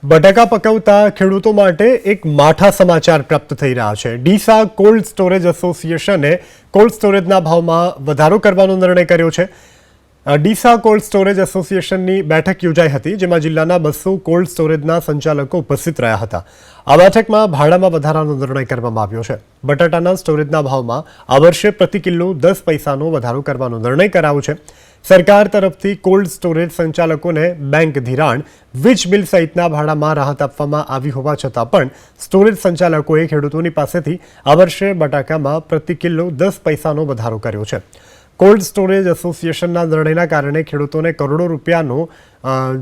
બટાકા પકવતા ખેડૂતો માટે એક માઠા સમાચાર પ્રાપ્ત થઈ રહ્યા છે। ડીસા કોલ્ડ સ્ટોરેજ એસોસિએશને કોલ્ડ સ્ટોરેજના ભાવમાં વધારો કરવાનો નિર્ણય કર્યો છે। ડીસા કોલ્ડ સ્ટોરેજ એસોસિએશનની બેઠક યોજાઈ હતી, જેમાં જિલ્લાના 200 કોલ્ડ સ્ટોરેજના સંચાલકો ઉપસ્થિત રહ્યા હતા। આ બેઠકમાં ભાડામાં વધારાનો નિર્ણય કરવામાં આવ્યો છે। બટાટાના સ્ટોરેજના ભાવમાં આ વર્ષે પ્રતિ કિલો 10 પૈસાનો વધારો કરવાનો નિર્ણય કરાયો છે। સરકાર તરફથી કોલ્ડ સ્ટોરેજ સંચાલકોને બેંક ધિરાણ, વીજ બિલ સહિતના ભાડામાં રાહત આપવામાં આવી હોવા છતાં પણ સ્ટોરેજ સંચાલકોએ ખેડૂતોની પાસેથી આ વર્ષે બટાકામાં પ્રતિ કિલો 10 પૈસાનો વધારો કર્યો છે। કોલ્ડ સ્ટોરેજ એસોસિએશનના નિર્ણયના કારણે ખેડૂતોને કરોડો રૂપિયાનો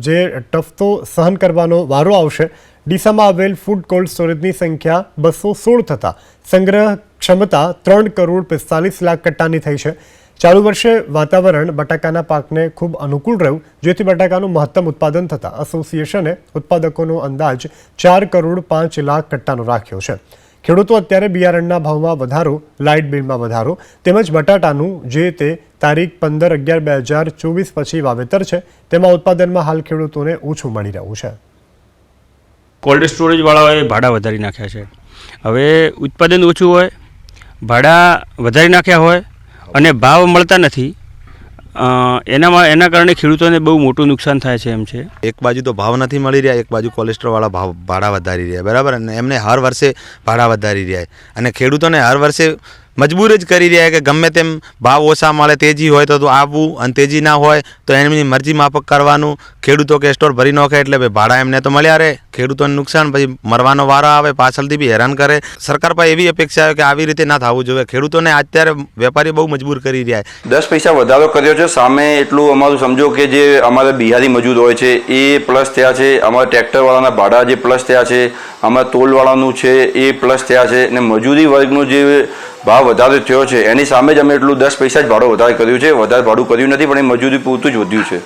જે ટફતો સહન કરવાનો વારો આવશે। ડીસામાં આવેલ ફૂડ કોલ્ડ સ્ટોરેજની સંખ્યા 216 થતાં સંગ્રહ ક્ષમતા 3 કરોડ 45 લાખ કટ્ટાની થઈ છે। ચાલુ વર્ષે વાતાવરણ બટાકાના પાકને ખૂબ અનુકૂળ રહ્યું, જેથી બટાકાનું મહત્તમ ઉત્પાદન થતાં એસોસિએશને ઉત્પાદકોનો અંદાજ 4 કરોડ 5 લાખ કટ્ટાનો રાખ્યો છે। ખેડૂતો અત્યારે બિયારણના ભાવમાં વધારો, લાઇટ બિલમાં વધારો તેમજ બટાટાનું જે તે તારીખ 15/11/2024 પછી વાવેતર છે, તેમાં ઉત્પાદનમાં હાલ ખેડૂતોને ઓછું મળી રહ્યું છે। કોલ્ડ સ્ટોરેજવાળાઓએ ભાડા વધારી નાખ્યા છે। હવે ઉત્પાદન ઓછું હોય, ભાડા વધારી નાખ્યા હોય અને ભાવ મળતા નથી, એના કારણે ખેડૂતોને બહુ મોટું નુકસાન થાય છે એમ છે। એક બાજુ તો ભાવ નથી મળી રહ્યા, એક બાજુ કોલેસ્ટ્રોલવાળા ભાડા વધારી રહ્યા, બરાબર, અને એમને હર વર્ષે ભાડા વધારી રહ્યા અને ખેડૂતોને હર વર્ષે મજબૂર જ કરી રહ્યા કે ગમે તેમ ભાવ ઓછા મળે, તેજી હોય તો આવવું અને તેજી ના હોય તો એમની મરજી માફક કરવાનું। ખેડૂતો કે સ્ટોર ભરી નાખે એટલે ભાઈ ભાડા એમને તો મળ્યા રહે, ખેડૂતોને નુકસાન, પછી મરવાનો વારો આવે, પાછળથી બી હેરાન કરે। સરકાર પાસે એવી અપેક્ષા છે કે આવી રીતે ના થવું જોઈએ। ખેડૂતોને અત્યારે વેપારી બહુ મજબૂર કરી રહ્યા છે। 10 પૈસા વધારો કર્યો છે, સામે એટલું અમારું સમજો કે જે અમારા બિહારી મજૂર હોય છે એ પ્લસ થયા છે, અમારા ટ્રેક્ટરવાળાના ભાડા જે પ્લસ થયા છે, અમારા તોલવાળાનું છે એ પ્લસ થયા છે, અને મજૂરી વર્ગનું જે ભાવ વધારે થયો છે એની સામે જ અમે એટલું 10 પૈસા જ ભાડું વધારે કર્યું છે। વધારે ભાડું કર્યું નથી, પણ એ મજૂરી પૂરતું જ વધ્યું છે।